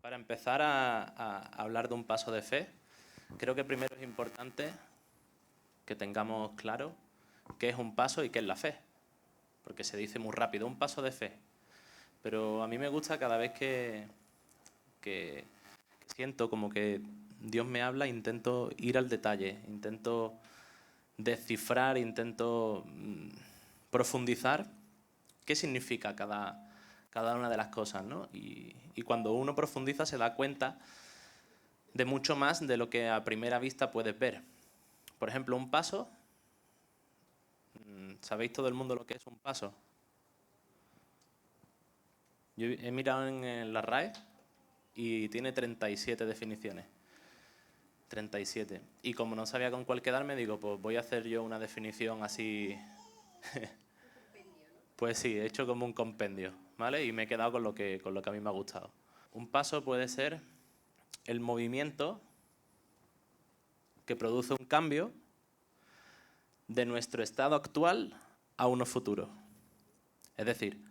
Para empezar a hablar de un paso de fe, creo que primero es importante que tengamos claro qué es un paso y qué es la fe. Porque se dice muy rápido, un paso de fe. Pero a mí me gusta cada vez que siento como que Dios me habla, intento ir al detalle, intento descifrar, intento profundizar qué significa cada una de las cosas, ¿no? Y cuando uno profundiza se da cuenta de mucho más de lo que a primera vista puedes ver. Por ejemplo, un paso, ¿sabéis todo el mundo lo que es un paso? Yo he mirado en la RAE y tiene 37 definiciones. 37. Y como no sabía con cuál quedarme, digo, pues voy a hacer yo una definición así. Pues sí, he hecho como un compendio, ¿vale? Y me he quedado con lo que a mí me ha gustado. Un paso puede ser el movimiento que produce un cambio de nuestro estado actual a uno futuro. Es decir,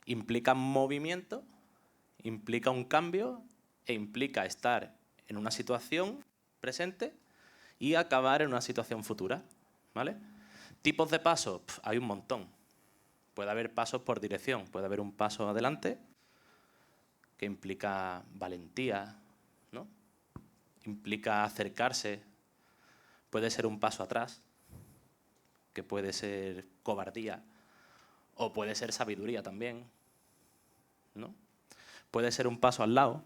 implica movimiento, implica un cambio e implica estar en una situación presente y acabar en una situación futura, ¿vale? Tipos de pasos, hay un montón. Puede haber pasos por dirección, puede haber un paso adelante que implica valentía, ¿no? Implica acercarse, puede ser un paso atrás, que puede ser cobardía, o puede ser sabiduría también, ¿no? Puede ser un paso al lado,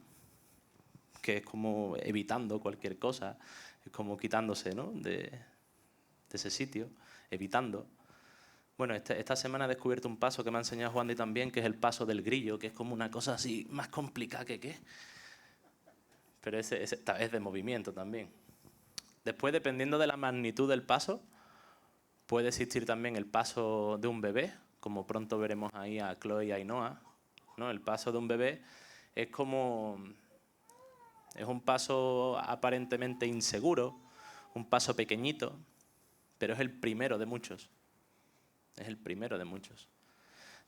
que es como evitando cualquier cosa, es como quitándose, ¿no? de ese sitio, evitando. Bueno, esta semana he descubierto un paso que me ha enseñado Juan de también, que es el paso del grillo, que es como una cosa así más complicada que qué. Pero ese es de movimiento también. Después, dependiendo de la magnitud del paso, puede existir también el paso de un bebé, como pronto veremos ahí a Chloe y a Ainhoa, ¿no? El paso de un bebé es como... Es un paso aparentemente inseguro, un paso pequeñito, pero es el primero de muchos. Es el primero de muchos.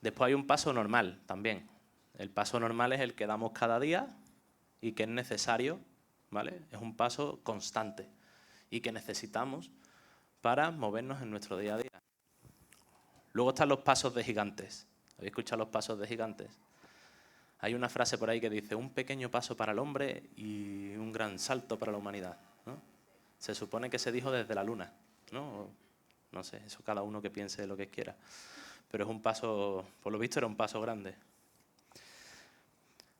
Después hay un paso normal también. El paso normal es el que damos cada día y que es necesario, ¿vale? Es un paso constante y que necesitamos para movernos en nuestro día a día. Luego están los pasos de gigantes. ¿Habéis escuchado los pasos de gigantes? Hay una frase por ahí que dice, un pequeño paso para el hombre y un gran salto para la humanidad, ¿no? Se supone que se dijo desde la luna, ¿no? No sé, eso cada uno que piense lo que quiera. Pero es un paso, por lo visto era un paso grande.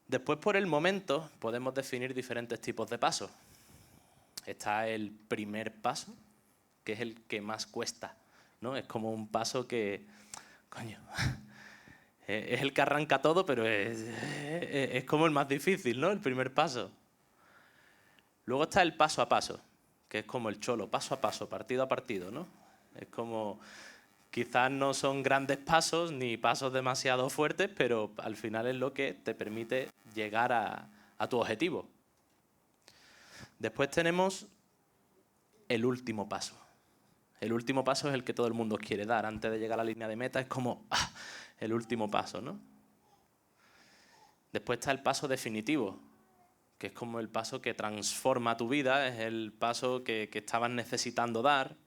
Después, por el momento, podemos definir diferentes tipos de pasos. Está el primer paso, que es el que más cuesta, ¿no? Es como un paso que, coño, es el que arranca todo, pero es como el más difícil, ¿no? El primer paso. Luego está el paso a paso, que es como el cholo, paso a paso, partido a partido, ¿no? Es como, quizás no son grandes pasos ni pasos demasiado fuertes, pero al final es lo que te permite llegar a tu objetivo. Después tenemos el último paso. El último paso es el que todo el mundo quiere dar antes de llegar a la línea de meta, es como el último paso, ¿no? Después está el paso definitivo, que es como el paso que transforma tu vida, es el paso que estabas necesitando dar.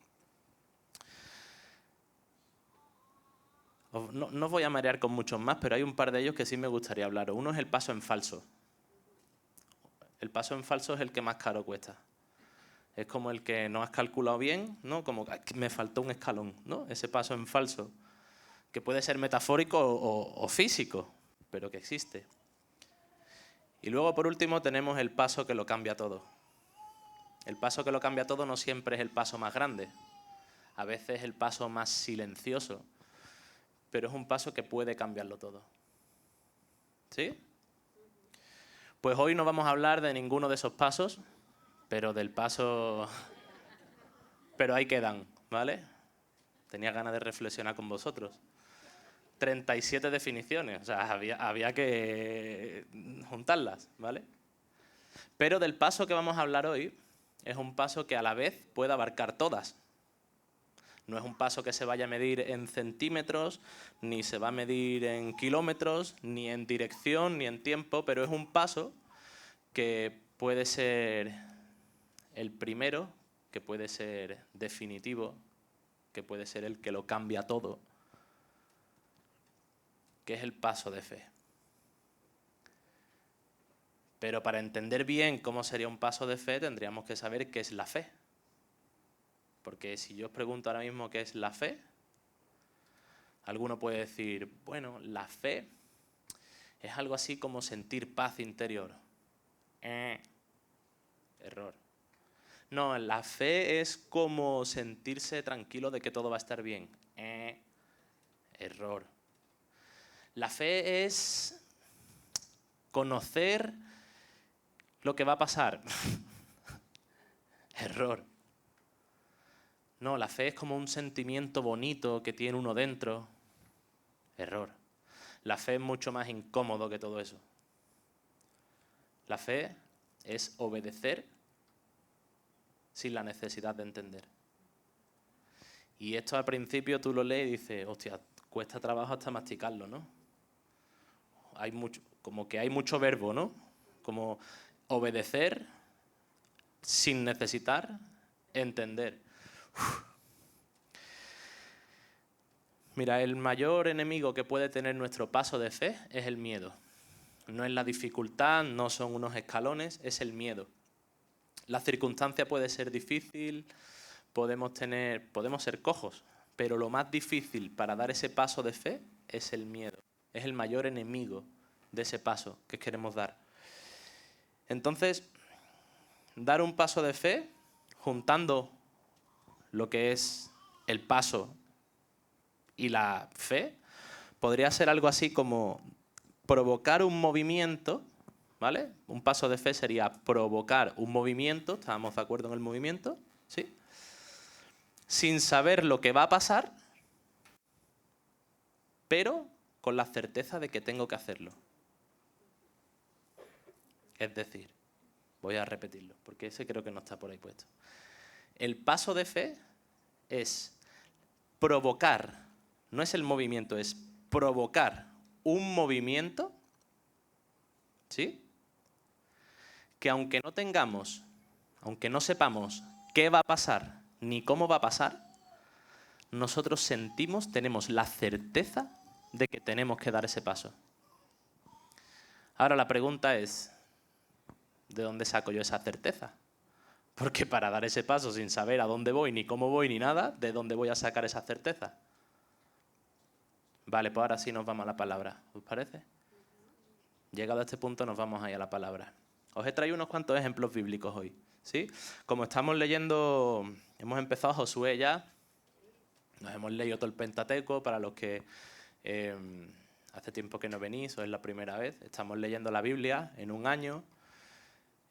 No os voy a marear con muchos más, pero hay un par de ellos que sí me gustaría hablar. Uno es el paso en falso. El paso en falso es el que más caro cuesta. Es como el que no has calculado bien, ¿no? Como que me faltó un escalón, ¿no? Ese paso en falso, que puede ser metafórico o físico, pero que existe. Y luego, por último, tenemos el paso que lo cambia todo. El paso que lo cambia todo no siempre es el paso más grande. A veces es el paso más silencioso, pero es un paso que puede cambiarlo todo. ¿Sí? Pues hoy no vamos a hablar de ninguno de esos pasos, pero del paso... Pero ahí quedan, ¿vale? Tenía ganas de reflexionar con vosotros. 37 definiciones, o sea, había que juntarlas, ¿vale? Pero del paso que vamos a hablar hoy es un paso que a la vez puede abarcar todas. No es un paso que se vaya a medir en centímetros, ni se va a medir en kilómetros, ni en dirección, ni en tiempo, pero es un paso que puede ser el primero, que puede ser definitivo, que puede ser el que lo cambia todo, que es el paso de fe. Pero para entender bien cómo sería un paso de fe, tendríamos que saber qué es la fe. Porque si yo os pregunto ahora mismo qué es la fe, alguno puede decir, bueno, la fe es algo así como sentir paz interior. Error. No, la fe es como sentirse tranquilo de que todo va a estar bien. Error. La fe es conocer lo que va a pasar. Error. No, la fe es como un sentimiento bonito que tiene uno dentro. Error. La fe es mucho más incómodo que todo eso. La fe es obedecer sin la necesidad de entender. Y esto al principio tú lo lees y dices, hostia, cuesta trabajo hasta masticarlo, ¿no? Hay mucho, como que hay mucho verbo, ¿no? Como obedecer sin necesitar entender. Mira, el mayor enemigo que puede tener nuestro paso de fe es el miedo. No es la dificultad, no son unos escalones, es el miedo. La circunstancia puede ser difícil, podemos ser cojos, pero lo más difícil para dar ese paso de fe es el miedo. Es el mayor enemigo de ese paso que queremos dar. Entonces, dar un paso de fe, juntando lo que es el paso y la fe, podría ser algo así como provocar un movimiento, ¿vale? Un paso de fe sería provocar un movimiento, ¿estábamos de acuerdo en el movimiento? ¿Sí? Sin saber lo que va a pasar, pero con la certeza de que tengo que hacerlo. Es decir, voy a repetirlo, porque ese creo que no está por ahí puesto. El paso de fe es provocar, no es el movimiento, es provocar un movimiento, ¿sí? Que aunque no tengamos, aunque no sepamos qué va a pasar ni cómo va a pasar, nosotros sentimos, tenemos la certeza de que tenemos que dar ese paso. Ahora la pregunta es, ¿de dónde saco yo esa certeza? Porque para dar ese paso sin saber a dónde voy, ni cómo voy, ni nada, ¿de dónde voy a sacar esa certeza? Vale, pues ahora sí nos vamos a la palabra, ¿os parece? Llegado a este punto nos vamos ahí a la palabra. Os he traído unos cuantos ejemplos bíblicos hoy, ¿sí? Como estamos leyendo, hemos empezado Josué ya, nos hemos leído todo el Pentateuco, para los que hace tiempo que no venís o es la primera vez, estamos leyendo la Biblia en un año,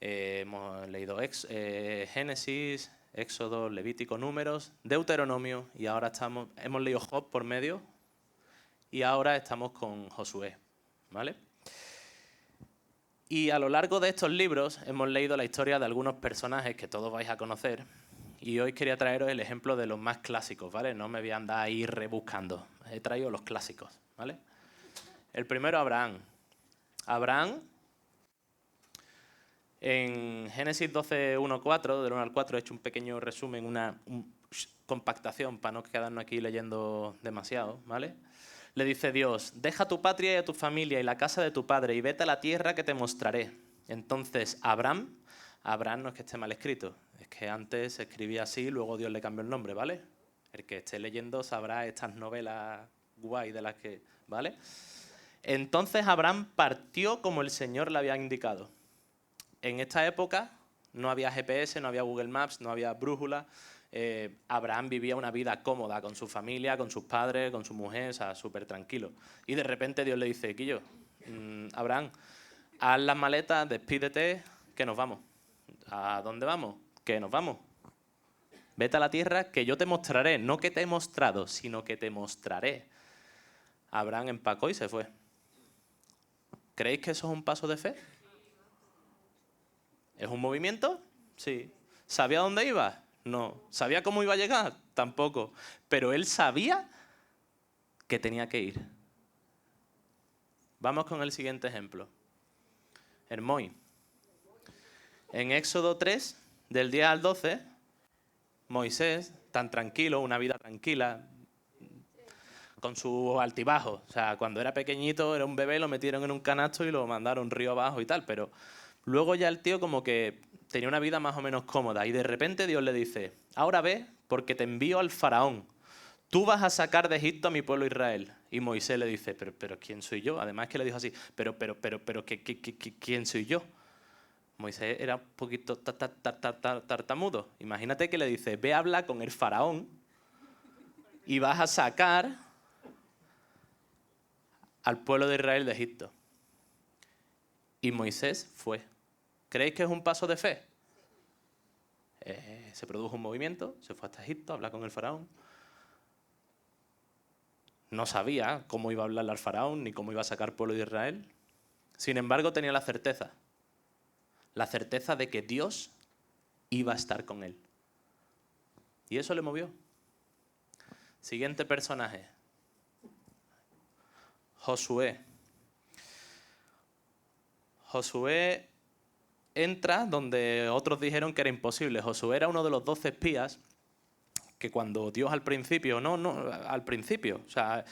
hemos leído Génesis, Éxodo, Levítico, Números, Deuteronomio y ahora hemos leído Job por medio y ahora estamos con Josué, ¿vale? Y a lo largo de estos libros hemos leído la historia de algunos personajes que todos vais a conocer y hoy quería traeros el ejemplo de los más clásicos, ¿vale? No me voy a andar ahí rebuscando, he traído los clásicos, ¿vale? El primero, Abraham. Abraham, en Génesis 12, 1, 4, del 1 al 4, he hecho un pequeño resumen, una compactación para no quedarnos aquí leyendo demasiado, ¿vale? Le dice Dios, deja tu patria y a tu familia y la casa de tu padre y vete a la tierra que te mostraré. Entonces Abraham no es que esté mal escrito, es que antes se escribía así y luego Dios le cambió el nombre, ¿vale? El que esté leyendo sabrá estas novelas guay de las que, ¿vale? Entonces Abraham partió como el Señor le había indicado. En esta época no había GPS, no había Google Maps, no había brújula. Abraham vivía una vida cómoda con su familia, con sus padres, con su mujer, o sea, súper tranquilo. Y de repente Dios le dice, Quillo, Abraham, haz las maletas, despídete, que nos vamos. ¿A dónde vamos? Que nos vamos. Vete a la tierra que yo te mostraré, no que te he mostrado, sino que te mostraré. Abraham empacó y se fue. ¿Creéis que eso es un paso de fe? ¿Es un movimiento? Sí. ¿Sabía dónde iba? No. ¿Sabía cómo iba a llegar? Tampoco. Pero él sabía que tenía que ir. Vamos con el siguiente ejemplo. Hermói. En Éxodo 3, del 10 al 12, Moisés, tan tranquilo, una vida tranquila, con su altibajo. O sea, cuando era pequeñito, era un bebé, lo metieron en un canasto y lo mandaron río abajo y tal, pero luego ya el tío como que tenía una vida más o menos cómoda y de repente Dios le dice, ahora ve, porque te envío al faraón. Tú vas a sacar de Egipto a mi pueblo Israel. Y Moisés le dice, pero ¿quién soy yo? Además que le dijo así, pero, ¿quién soy yo? Moisés era un poquito tartamudo. Imagínate que le dice, ve a hablar con el faraón y vas a sacar al pueblo de Israel de Egipto. Y Moisés fue. ¿Creéis que es un paso de fe? Se produjo un movimiento, se fue hasta Egipto a hablar con el faraón. No sabía cómo iba a hablarle al faraón ni cómo iba a sacar al pueblo de Israel. Sin embargo, tenía la certeza de que Dios iba a estar con él. Y eso le movió. Siguiente personaje. Josué. Josué entra donde otros dijeron que era imposible. Josué era uno de los 12 espías que cuando Dios al principio, o sea,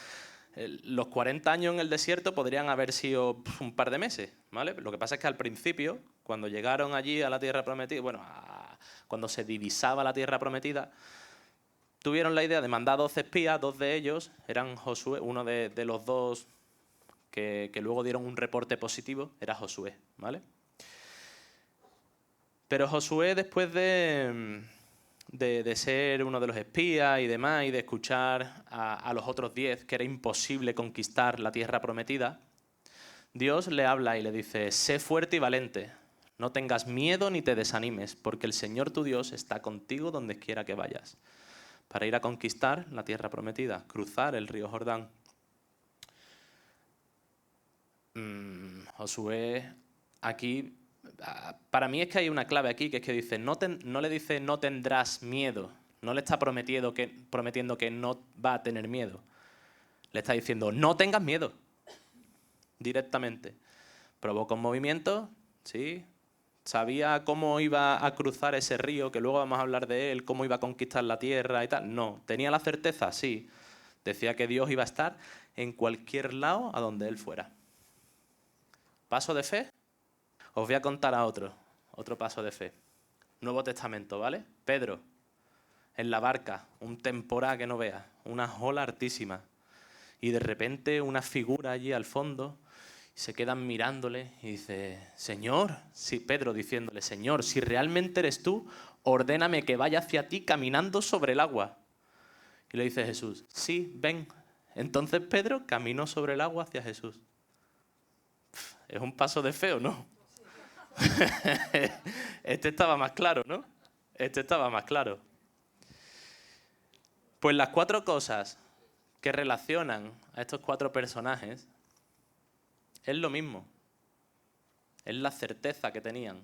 los 40 años en el desierto podrían haber sido un par de meses, ¿vale? Lo que pasa es que al principio, cuando llegaron allí a la tierra prometida, cuando se divisaba la tierra prometida, tuvieron la idea de mandar 12 espías, 2 de ellos eran Josué, uno de los 2 que luego dieron un reporte positivo, era Josué, ¿vale? Pero Josué, después de ser uno de los espías y demás, y de escuchar a los otros 10 que era imposible conquistar la tierra prometida, Dios le habla y le dice, sé fuerte y valiente, no tengas miedo ni te desanimes, porque el Señor tu Dios está contigo donde quiera que vayas, para ir a conquistar la tierra prometida, cruzar el río Jordán. Josué, aquí, para mí es que hay una clave aquí, que es que dice, no le dice no tendrás miedo, no le está prometiendo que no va a tener miedo. Le está diciendo, no tengas miedo, directamente. Provoca un movimiento, ¿sí? Sabía cómo iba a cruzar ese río, que luego vamos a hablar de él, cómo iba a conquistar la tierra y tal. No, tenía la certeza, sí. Decía que Dios iba a estar en cualquier lado a donde él fuera. ¿Paso de fe? Os voy a contar a otro paso de fe. Nuevo Testamento, ¿vale? Pedro, en la barca, un temporal que no veas, una ola altísima. Y de repente una figura allí al fondo, se quedan mirándole y dice, Señor, sí, Pedro diciéndole, Señor, si realmente eres tú, ordéname que vaya hacia ti caminando sobre el agua. Y le dice Jesús, sí, ven. Entonces Pedro caminó sobre el agua hacia Jesús. ¿Es un paso de fe o no? Este estaba más claro, ¿no? Este estaba más claro. Pues las 4 cosas que relacionan a estos 4 personajes es lo mismo. Es la certeza que tenían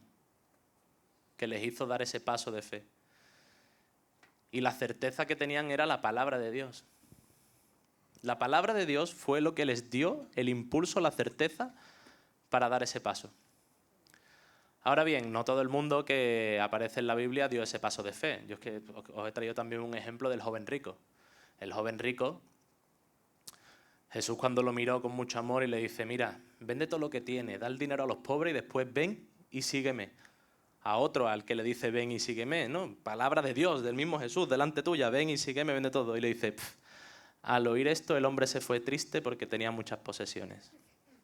que les hizo dar ese paso de fe. Y la certeza que tenían era la palabra de Dios. La palabra de Dios fue lo que les dio el impulso, la certeza para dar ese paso. Ahora bien, no todo el mundo que aparece en la Biblia dio ese paso de fe. Yo es que os he traído también un ejemplo del joven rico. El joven rico, Jesús cuando lo miró con mucho amor y le dice, mira, vende todo lo que tienes, da el dinero a los pobres y después ven y sígueme. A otro al que le dice, ven y sígueme, ¿no? Palabra de Dios, del mismo Jesús, delante tuya, ven y sígueme, vende todo. Y le dice, al oír esto el hombre se fue triste porque tenía muchas posesiones.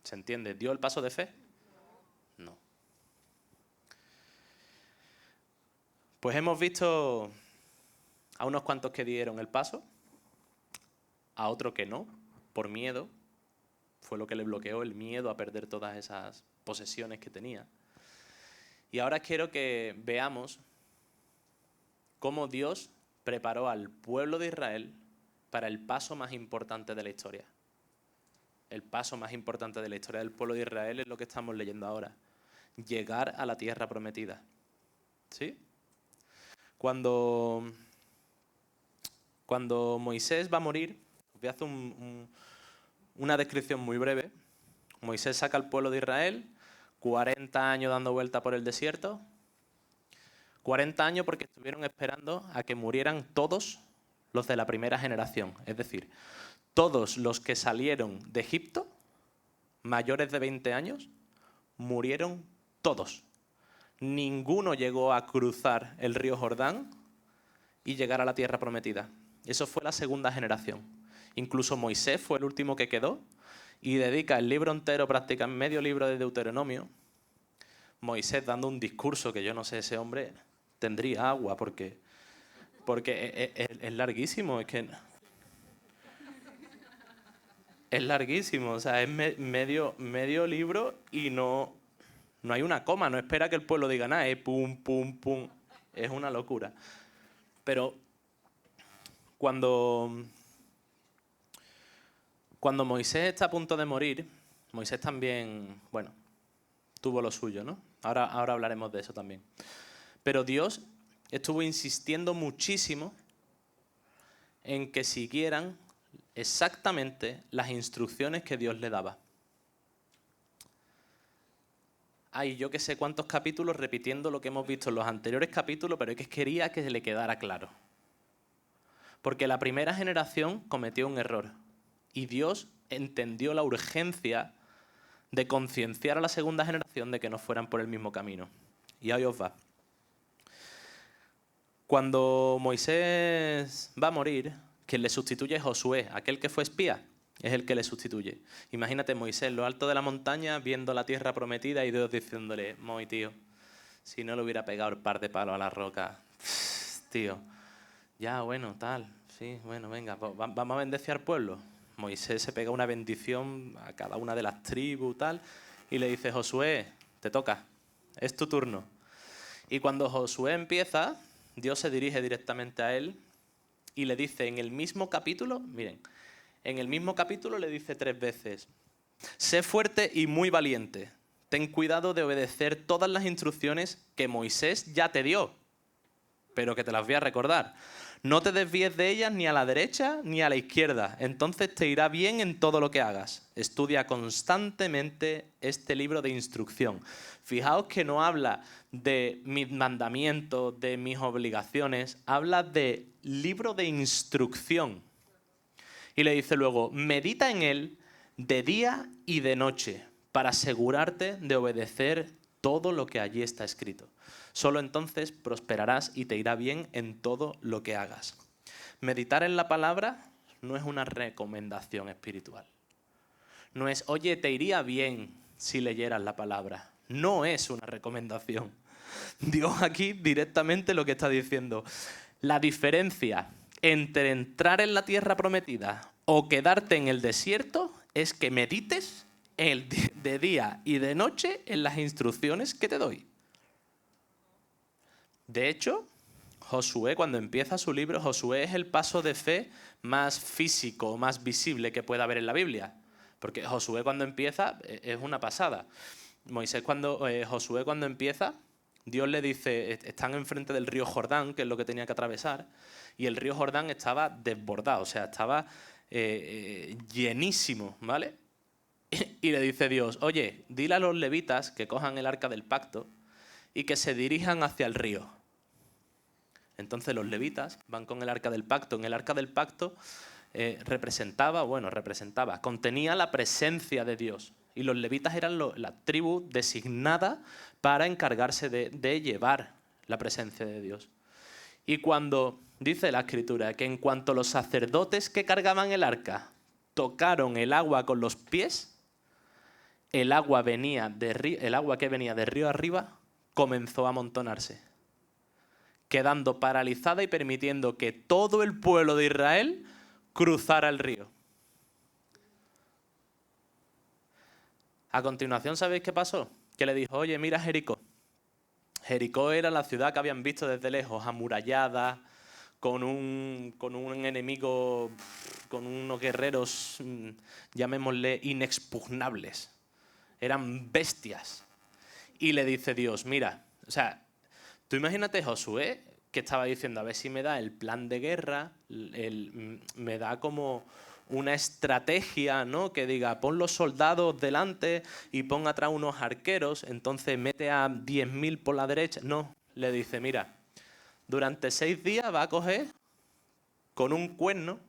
¿Se entiende? ¿Dio el paso de fe? No. Pues hemos visto a unos cuantos que dieron el paso, a otro que no, por miedo. Fue lo que le bloqueó, el miedo a perder todas esas posesiones que tenía. Y ahora quiero que veamos cómo Dios preparó al pueblo de Israel para el paso más importante de la historia. El paso más importante de la historia del pueblo de Israel es lo que estamos leyendo ahora. Llegar a la tierra prometida. ¿Sí? Cuando Moisés va a morir, os voy a hacer una descripción muy breve. Moisés saca al pueblo de Israel, 40 años dando vuelta por el desierto, 40 años porque estuvieron esperando a que murieran todos los de la primera generación. Es decir, todos los que salieron de Egipto, mayores de 20 años, murieron todos. Ninguno llegó a cruzar el río Jordán y llegar a la tierra prometida. Eso fue la segunda generación. Incluso Moisés fue el último que quedó y dedica el libro entero, prácticamente medio libro de Deuteronomio, Moisés dando un discurso que yo no sé, ese hombre tendría agua porque es larguísimo, es larguísimo, o sea, es medio libro y no hay una coma, no espera que el pueblo diga nada, es pum, pum, pum, es una locura. Pero cuando Moisés está a punto de morir, Moisés también, bueno, tuvo lo suyo, ¿no? Ahora hablaremos de eso también. Pero Dios estuvo insistiendo muchísimo en que siguieran exactamente las instrucciones que Dios le daba. Hay yo que sé cuántos capítulos repitiendo lo que hemos visto en los anteriores capítulos, pero es que quería que le quedara claro. Porque la primera generación cometió un error y Dios entendió la urgencia de concienciar a la segunda generación de que no fueran por el mismo camino. Y ahí os va. Cuando Moisés va a morir, quien le sustituye es Josué, aquel que fue espía, es el que le sustituye. Imagínate Moisés en lo alto de la montaña viendo la tierra prometida y Dios diciéndole, Moi, tío, si no le hubiera pegado el par de palos a la roca, tío, ya, bueno, tal, sí, bueno, venga, vamos a bendecir al pueblo. Moisés se pega una bendición a cada una de las tribus, tal, y le dice, Josué, te toca, es tu turno. Y cuando Josué empieza, Dios se dirige directamente a él y le dice en el mismo capítulo, miren, en el mismo capítulo le dice 3 veces, sé fuerte y muy valiente, ten cuidado de obedecer todas las instrucciones que Moisés ya te dio, pero que te las voy a recordar. No te desvíes de ellas ni a la derecha ni a la izquierda, entonces te irá bien en todo lo que hagas. Estudia constantemente este libro de instrucción. Fijaos que no habla de mis mandamientos, de mis obligaciones, habla de libro de instrucción. Y le dice luego, medita en él de día y de noche para asegurarte de obedecer todo lo que allí está escrito. Solo entonces prosperarás y te irá bien en todo lo que hagas. Meditar en la palabra no es una recomendación espiritual. No es, oye, te iría bien si leyeras la palabra. No es una recomendación. Dios aquí directamente lo que está diciendo. La diferencia entre entrar en la tierra prometida o quedarte en el desierto es que medites de día y de noche en las instrucciones que te doy. De hecho, Josué, cuando empieza su libro, Josué es el paso de fe más físico, más visible que pueda haber en la Biblia. Porque Josué cuando empieza es una pasada. Josué cuando empieza, Dios le dice, están enfrente del río Jordán, que es lo que tenía que atravesar, y el río Jordán estaba desbordado, o sea, estaba llenísimo, ¿vale? Y le dice Dios, oye, dile a los levitas que cojan el arca del pacto y que se dirijan hacia el río. Entonces los levitas van con el arca del pacto. En el arca del pacto contenía la presencia de Dios. Y los levitas eran la tribu designada para encargarse de llevar la presencia de Dios. Y cuando dice la Escritura que en cuanto los sacerdotes que cargaban el arca tocaron el agua con los pies, el agua que venía de río arriba comenzó a amontonarse, quedando paralizada y permitiendo que todo el pueblo de Israel cruzara el río. A continuación, ¿sabéis qué pasó? Que le dijo, oye, mira Jericó. Jericó era la ciudad que habían visto desde lejos, amurallada, con un enemigo, con unos guerreros, llamémosle, inexpugnables. Eran bestias. Y le dice Dios, mira, o sea, tú imagínate Josué, que estaba diciendo, a ver si me da el plan de guerra, me da como una estrategia, ¿no? Que diga, pon los soldados delante y pon atrás unos arqueros, entonces mete a 10.000 por la derecha. No, le dice, mira, durante 6 días va a coger con un cuerno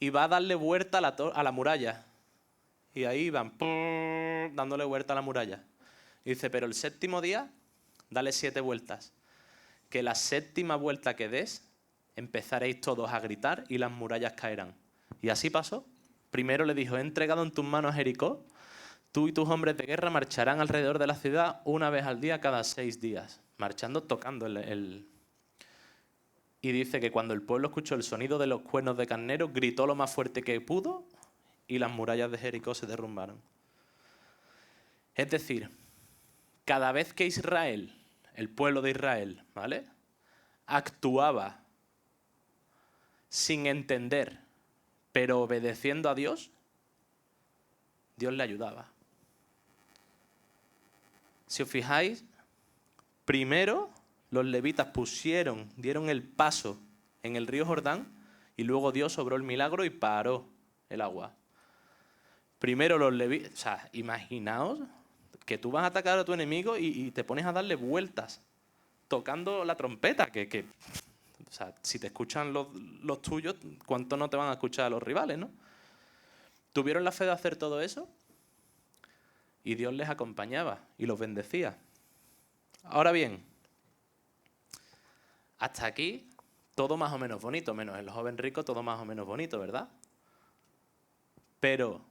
y va a darle vuelta a la muralla. Y ahí van dándole vuelta a la muralla. Y dice, pero el 7.º día, dale 7 vueltas. Que la 7ª vuelta que des, empezaréis todos a gritar y las murallas caerán. Y así pasó. Primero le dijo, he entregado en tus manos a Jericó, tú y tus hombres de guerra marcharán alrededor de la ciudad una vez al día cada 6 días. Marchando, tocando Y dice que cuando el pueblo escuchó el sonido de los cuernos de carnero, gritó lo más fuerte que pudo y las murallas de Jericó se derrumbaron. Es decir, cada vez que Israel, el pueblo de Israel, ¿vale?, actuaba sin entender, pero obedeciendo a Dios, Dios le ayudaba. Si os fijáis, primero los levitas dieron el paso en el río Jordán y luego Dios obró el milagro y paró el agua. Primero los levitas, o sea, imaginaos que tú vas a atacar a tu enemigo y te pones a darle vueltas, tocando la trompeta, o sea, si te escuchan los tuyos, ¿cuánto no te van a escuchar a los rivales, no? Tuvieron la fe de hacer todo eso y Dios les acompañaba y los bendecía. Ahora bien, hasta aquí todo más o menos bonito, menos el joven rico, todo más o menos bonito, ¿verdad? Pero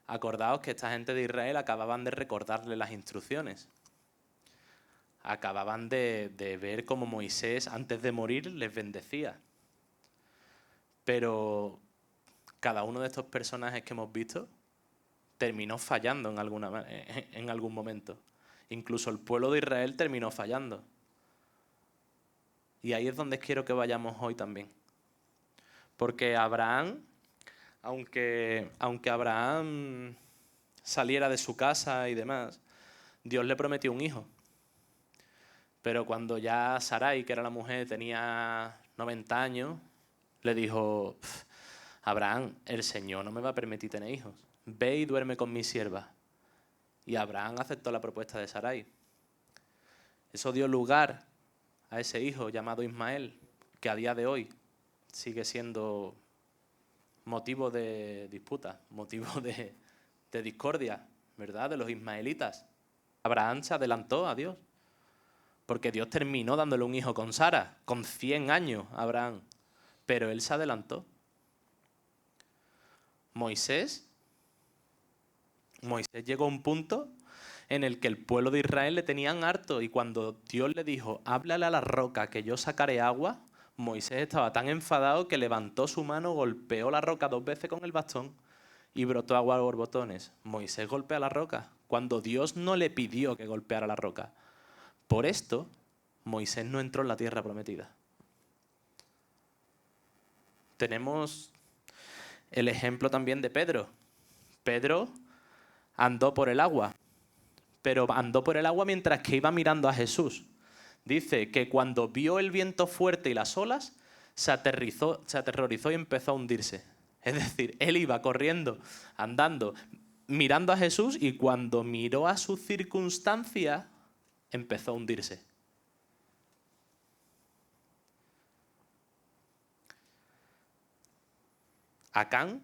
acordaos que esta gente de Israel acababan de recordarle las instrucciones. Acababan de ver cómo Moisés, antes de morir, les bendecía. Pero cada uno de estos personajes que hemos visto terminó fallando en algún momento. Incluso el pueblo de Israel terminó fallando. Y ahí es donde quiero que vayamos hoy también. Porque Abraham, aunque Abraham saliera de su casa y demás, Dios le prometió un hijo. Pero cuando ya Sarai, que era la mujer, tenía 90 años, le dijo, Abraham, el Señor no me va a permitir tener hijos. Ve y duerme con mi sierva. Y Abraham aceptó la propuesta de Sarai. Eso dio lugar a ese hijo llamado Ismael, que a día de hoy sigue siendo motivo de disputa, motivo de discordia, ¿verdad?, de los ismaelitas. Abraham se adelantó a Dios, porque Dios terminó dándole un hijo con Sara, con 100 años a Abraham, pero él se adelantó. Moisés llegó a un punto en el que el pueblo de Israel le tenían harto, y cuando Dios le dijo, háblale a la roca que yo sacaré agua, Moisés estaba tan enfadado que levantó su mano, golpeó la roca 2 veces con el bastón y brotó agua a borbotones. Moisés golpea la roca cuando Dios no le pidió que golpeara la roca. Por esto, Moisés no entró en la tierra prometida. Tenemos el ejemplo también de Pedro. Pedro andó por el agua, pero andó por el agua mientras que iba mirando a Jesús. Dice que cuando vio el viento fuerte y las olas, se aterrorizó y empezó a hundirse. Es decir, él iba corriendo, andando, mirando a Jesús, y cuando miró a sus circunstancias, empezó a hundirse. Acán,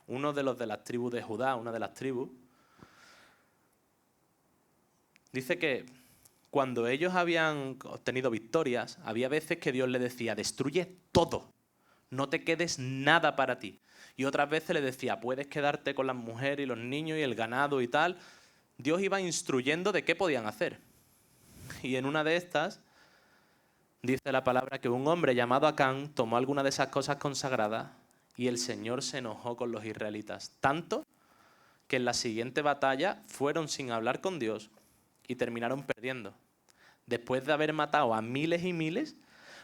uno de los de las tribus de Judá, una de las tribus, dice que cuando ellos habían obtenido victorias, había veces que Dios le decía, destruye todo, no te quedes nada para ti. Y otras veces le decía, puedes quedarte con las mujeres y los niños y el ganado y tal. Dios iba instruyendo de qué podían hacer. Y en una de estas, dice la palabra que un hombre llamado Acán tomó alguna de esas cosas consagradas y el Señor se enojó con los israelitas. Tanto que en la siguiente batalla fueron sin hablar con Dios y terminaron perdiendo. Después de haber matado a miles y miles,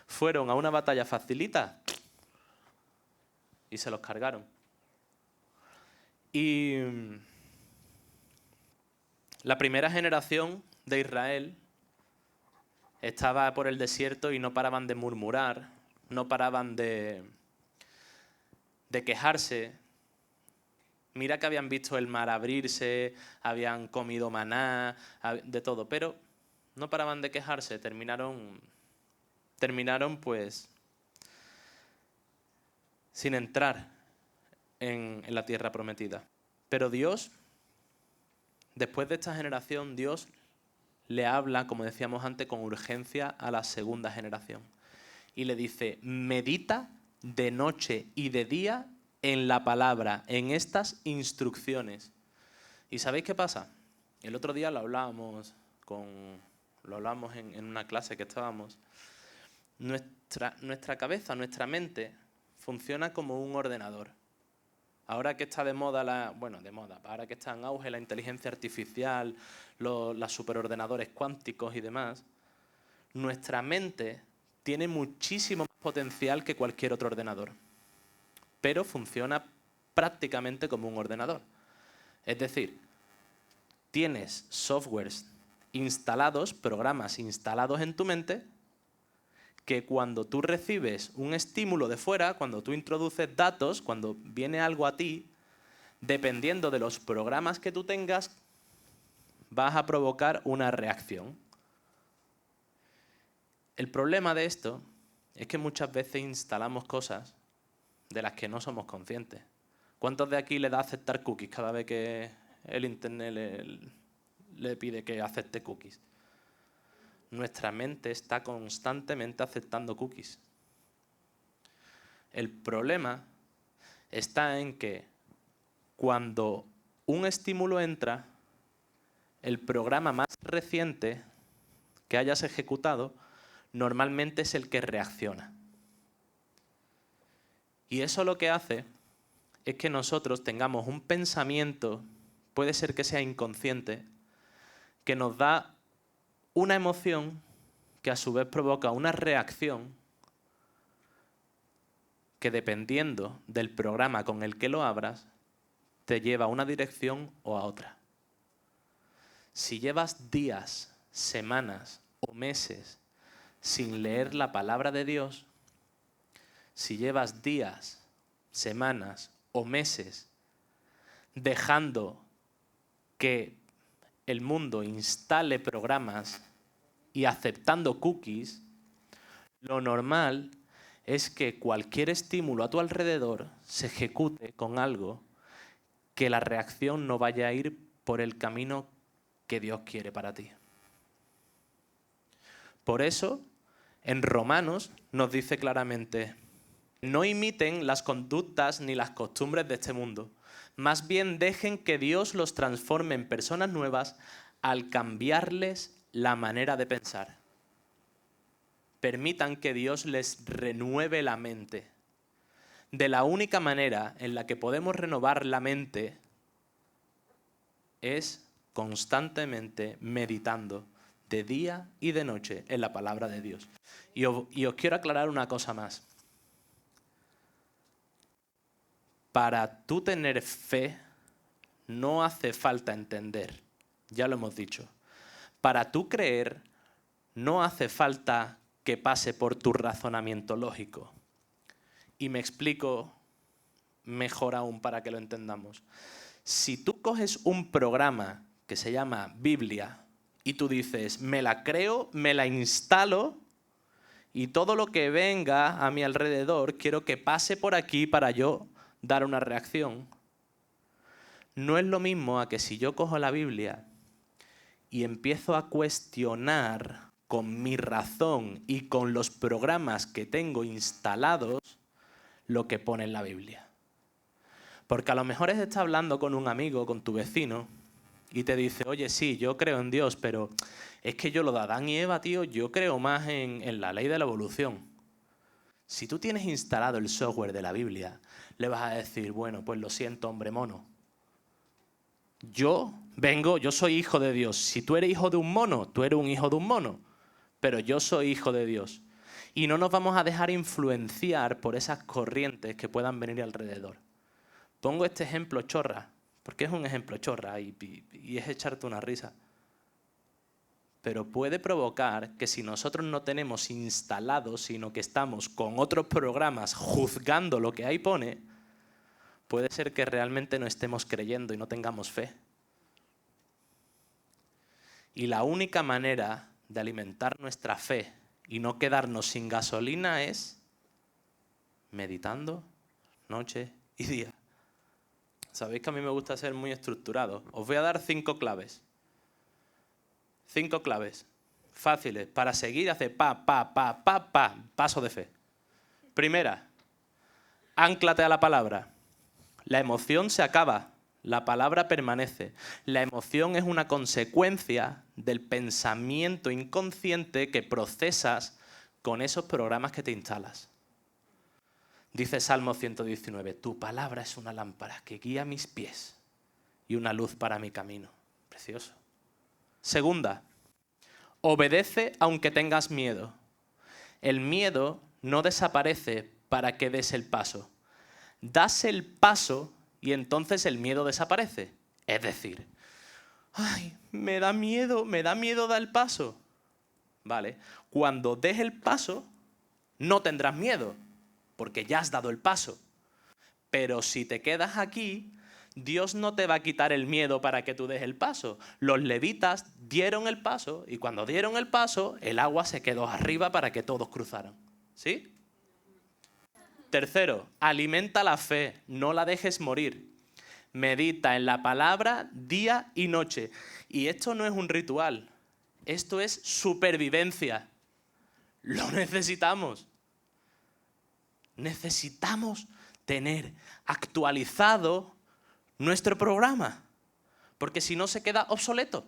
fueron a una batalla facilita y se los cargaron. Y la primera generación de Israel estaba por el desierto y no paraban de murmurar, no paraban de quejarse. Mira que habían visto el mar abrirse, habían comido maná, de todo, pero no paraban de quejarse, terminaron pues sin entrar en la tierra prometida. Pero Dios, después de esta generación, Dios le habla, como decíamos antes, con urgencia a la segunda generación. Y le dice, medita de noche y de día en la palabra, en estas instrucciones. ¿Y sabéis qué pasa? El otro día lo hablábamos en una clase que estábamos. Nuestra cabeza, nuestra mente, funciona como un ordenador. Ahora que está de moda, ahora que está en auge la inteligencia artificial, los superordenadores cuánticos y demás, nuestra mente tiene muchísimo más potencial que cualquier otro ordenador, pero funciona prácticamente como un ordenador. Es decir, tienes softwares instalados, programas instalados en tu mente, que cuando tú recibes un estímulo de fuera, cuando tú introduces datos, cuando viene algo a ti, dependiendo de los programas que tú tengas, vas a provocar una reacción. El problema de esto es que muchas veces instalamos cosas de las que no somos conscientes. ¿Cuántos de aquí le da a aceptar cookies cada vez que el internet le pide que acepte cookies? Nuestra mente está constantemente aceptando cookies. El problema está en que cuando un estímulo entra, el programa más reciente que hayas ejecutado normalmente es el que reacciona. Y eso lo que hace es que nosotros tengamos un pensamiento, puede ser que sea inconsciente, que nos da una emoción que a su vez provoca una reacción que, dependiendo del programa con el que lo abras, te lleva a una dirección o a otra. Si llevas días, semanas o meses sin leer la palabra de Dios, si llevas días, semanas o meses dejando que el mundo instale programas y aceptando cookies, lo normal es que cualquier estímulo a tu alrededor se ejecute con algo que la reacción no vaya a ir por el camino que Dios quiere para ti. Por eso, en Romanos nos dice claramente, no imiten las conductas ni las costumbres de este mundo, más bien dejen que Dios los transforme en personas nuevas al cambiarles la manera de pensar. Permitan que Dios les renueve la mente. De la única manera en la que podemos renovar la mente es constantemente meditando de día y de noche en la palabra de Dios. Y os quiero aclarar una cosa más. Para tú tener fe no hace falta entender, ya lo hemos dicho. Para tú creer no hace falta que pase por tu razonamiento lógico. Y me explico mejor aún para que lo entendamos. Si tú coges un programa que se llama Biblia y tú dices, me la creo, me la instalo y todo lo que venga a mi alrededor quiero que pase por aquí para yo dar una reacción, no es lo mismo a que si yo cojo la Biblia y empiezo a cuestionar con mi razón y con los programas que tengo instalados lo que pone en la Biblia. Porque a lo mejor estás hablando con un amigo, con tu vecino, y te dice, oye, sí, yo creo en Dios, pero es que yo lo de Adán y Eva, tío, yo creo más en la ley de la evolución. Si tú tienes instalado el software de la Biblia, le vas a decir, bueno, pues lo siento, hombre mono. Yo soy hijo de Dios. Si tú eres hijo de un mono, tú eres un hijo de un mono. Pero yo soy hijo de Dios. Y no nos vamos a dejar influenciar por esas corrientes que puedan venir alrededor. Pongo este ejemplo chorra, porque es un ejemplo chorra y es echarte una risa. Pero puede provocar que si nosotros no tenemos instalado, sino que estamos con otros programas juzgando lo que ahí pone, puede ser que realmente no estemos creyendo y no tengamos fe. Y la única manera de alimentar nuestra fe y no quedarnos sin gasolina es meditando noche y día. Sabéis que a mí me gusta ser muy estructurado. Os voy a dar 5 claves. 5 claves fáciles para seguir, hacer paso de fe. Primera, ánclate a la palabra. La emoción se acaba, la palabra permanece. La emoción es una consecuencia del pensamiento inconsciente que procesas con esos programas que te instalas. Dice Salmo 119, tu palabra es una lámpara que guía mis pies y una luz para mi camino. Precioso. Segunda, obedece aunque tengas miedo. El miedo no desaparece para que des el paso. Das el paso y entonces el miedo desaparece. Es decir, ay, me da miedo dar el paso. Vale, cuando des el paso no tendrás miedo, porque ya has dado el paso. Pero si te quedas aquí, Dios no te va a quitar el miedo para que tú des el paso. Los levitas dieron el paso y cuando dieron el paso, el agua se quedó arriba para que todos cruzaran. ¿Sí? Tercero, alimenta la fe, no la dejes morir. Medita en la palabra día y noche. Y esto no es un ritual, esto es supervivencia. Lo necesitamos. Necesitamos tener actualizado nuestro programa, porque si no se queda obsoleto.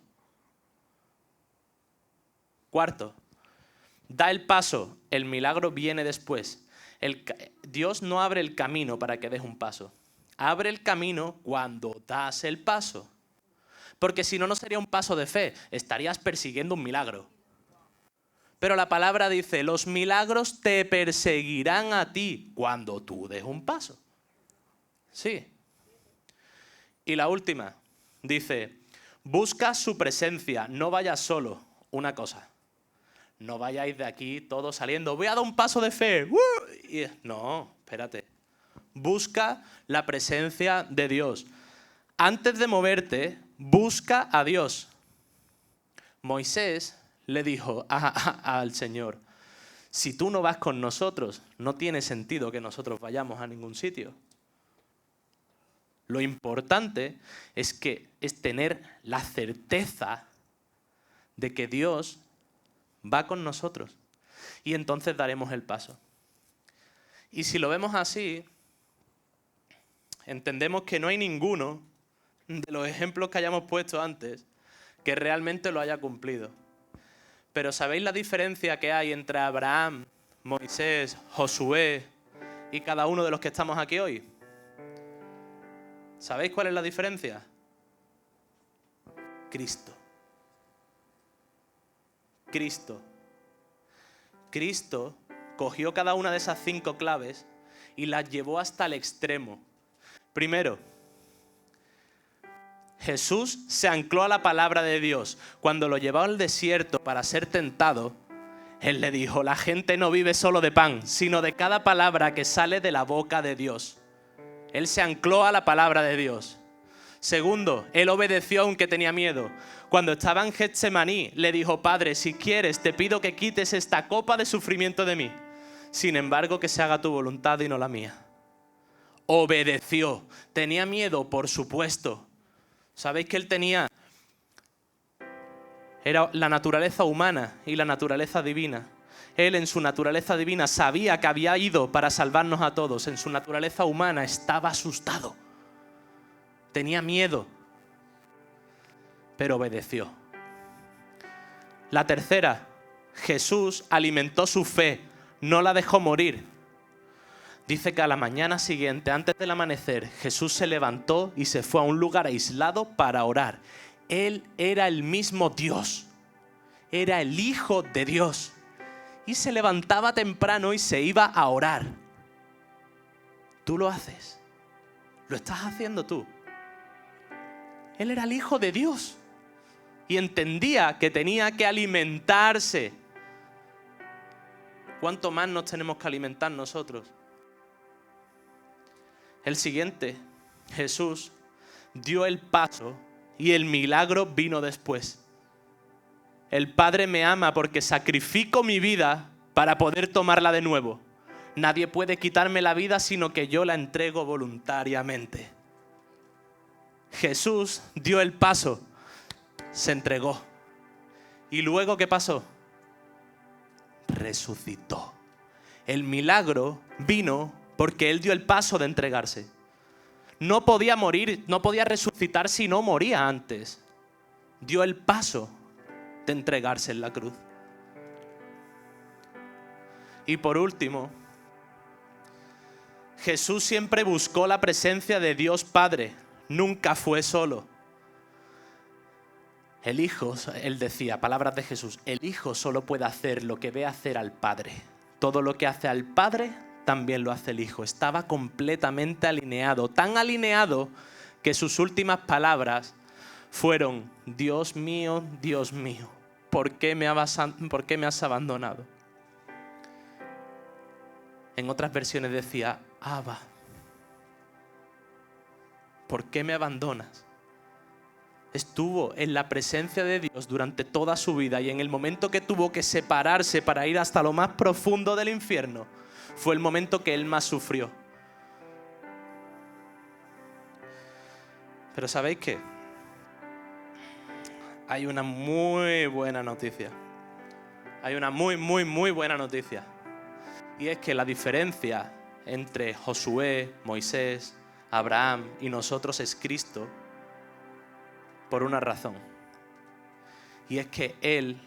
Cuarto, da el paso, el milagro viene después. Dios no abre el camino para que des un paso. Abre el camino cuando das el paso. Porque si no, no sería un paso de fe, estarías persiguiendo un milagro. Pero la palabra dice, los milagros te perseguirán a ti cuando tú des un paso. Sí. Y la última, dice, busca su presencia, no vayas solo. Una cosa, no vayáis de aquí todos saliendo, voy a dar un paso de fe. No, espérate. Busca la presencia de Dios. Antes de moverte, busca a Dios. Moisés le dijo al Señor, si tú no vas con nosotros, no tiene sentido que nosotros vayamos a ningún sitio. Lo importante es tener la certeza de que Dios va con nosotros y entonces daremos el paso. Y si lo vemos así, entendemos que no hay ninguno de los ejemplos que hayamos puesto antes que realmente lo haya cumplido. Pero ¿sabéis la diferencia que hay entre Abraham, Moisés, Josué y cada uno de los que estamos aquí hoy? ¿Sabéis cuál es la diferencia? Cristo. Cristo cogió cada una de esas 5 claves y las llevó hasta el extremo. Primero, Jesús se ancló a la palabra de Dios. Cuando lo llevó al desierto para ser tentado, Él le dijo, la gente no vive solo de pan, sino de cada palabra que sale de la boca de Dios. Él se ancló a la palabra de Dios. Segundo, Él obedeció aunque tenía miedo. Cuando estaba en Getsemaní, le dijo, Padre, si quieres, te pido que quites esta copa de sufrimiento de mí. Sin embargo, que se haga tu voluntad y no la mía. Obedeció. ¿Tenía miedo? Por supuesto. ¿Sabéis que Él tenía? Era la naturaleza humana y la naturaleza divina. Él en su naturaleza divina sabía que había ido para salvarnos a todos. En su naturaleza humana estaba asustado. Tenía miedo. Pero obedeció. La tercera, Jesús alimentó su fe, no la dejó morir. Dice que a la mañana siguiente, antes del amanecer, Jesús se levantó y se fue a un lugar aislado para orar. Él era el mismo Dios. Era el Hijo de Dios. Y se levantaba temprano y se iba a orar. Tú lo haces. Lo estás haciendo tú. Él era el Hijo de Dios. Y entendía que tenía que alimentarse. ¿Cuánto más nos tenemos que alimentar nosotros? El siguiente, Jesús dio el paso y el milagro vino después. El Padre me ama porque sacrifico mi vida para poder tomarla de nuevo. Nadie puede quitarme la vida sino que yo la entrego voluntariamente. Jesús dio el paso, se entregó. ¿Y luego qué pasó? Resucitó. El milagro vino porque Él dio el paso de entregarse. No podía morir, no podía resucitar si no moría antes. Dio el paso de entregarse en la cruz. Y por último, Jesús siempre buscó la presencia de Dios Padre. Nunca fue solo. El Hijo, Él decía, palabras de Jesús, el Hijo solo puede hacer lo que ve hacer al Padre. Todo lo que hace al Padre, también lo hace el Hijo. Estaba completamente alineado, tan alineado que sus últimas palabras fueron: Dios mío, ¿por qué me has abandonado? En otras versiones decía: Abba, ¿por qué me abandonas? Estuvo en la presencia de Dios durante toda su vida, y en el momento que tuvo que separarse para ir hasta lo más profundo del infierno, fue el momento que Él más sufrió. Pero ¿sabéis qué? Hay una muy buena noticia. Hay una muy buena noticia. Y es que la diferencia entre Josué, Moisés, Abraham y nosotros es Cristo, por una razón. Y es que Él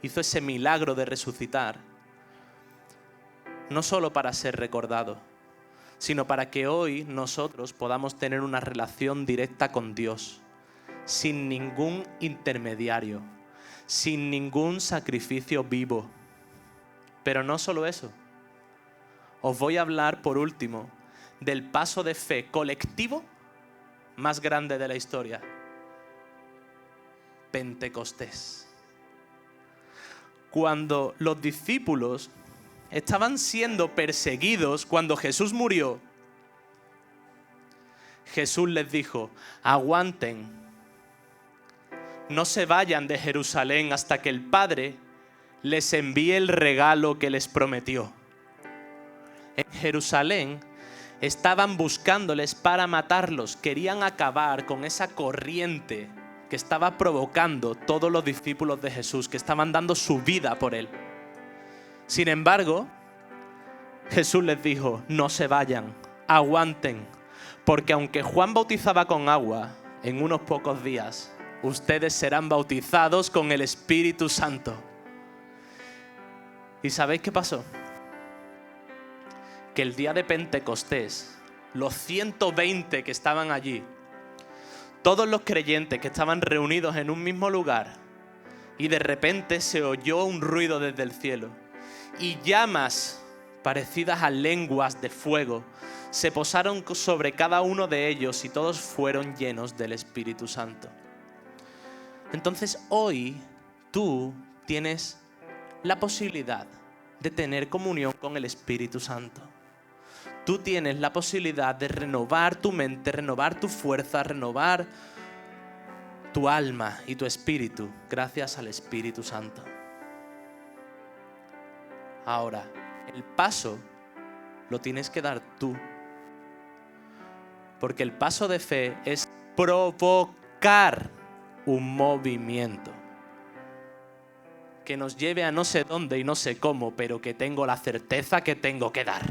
hizo ese milagro de resucitar, no solo para ser recordado, sino para que hoy nosotros podamos tener una relación directa con Dios, sin ningún intermediario, sin ningún sacrificio vivo. Pero no solo eso. Os voy a hablar, por último, del paso de fe colectivo más grande de la historia. Pentecostés. Cuando los discípulos estaban siendo perseguidos, cuando Jesús murió, Jesús les dijo: aguanten, no se vayan de Jerusalén hasta que el Padre les envíe el regalo que les prometió. En Jerusalén estaban buscándoles para matarlos, querían acabar con esa corriente que estaba provocando todos los discípulos de Jesús, que estaban dando su vida por Él. Sin embargo, Jesús les dijo: no se vayan, aguanten, porque aunque Juan bautizaba con agua, en unos pocos días ustedes serán bautizados con el Espíritu Santo. ¿Y sabéis qué pasó? Que el día de Pentecostés, los 120 que estaban allí, todos los creyentes que estaban reunidos en un mismo lugar, y de repente se oyó un ruido desde el cielo, y llamas parecidas a lenguas de fuego se posaron sobre cada uno de ellos, y todos fueron llenos del Espíritu Santo. Entonces hoy tú tienes la posibilidad de tener comunión con el Espíritu Santo. Tú tienes la posibilidad de renovar tu mente, renovar tu fuerza, renovar tu alma y tu espíritu gracias al Espíritu Santo. Ahora, el paso lo tienes que dar tú. Porque el paso de fe es provocar un movimiento que nos lleve a no sé dónde y no sé cómo, pero que tengo la certeza que tengo que dar.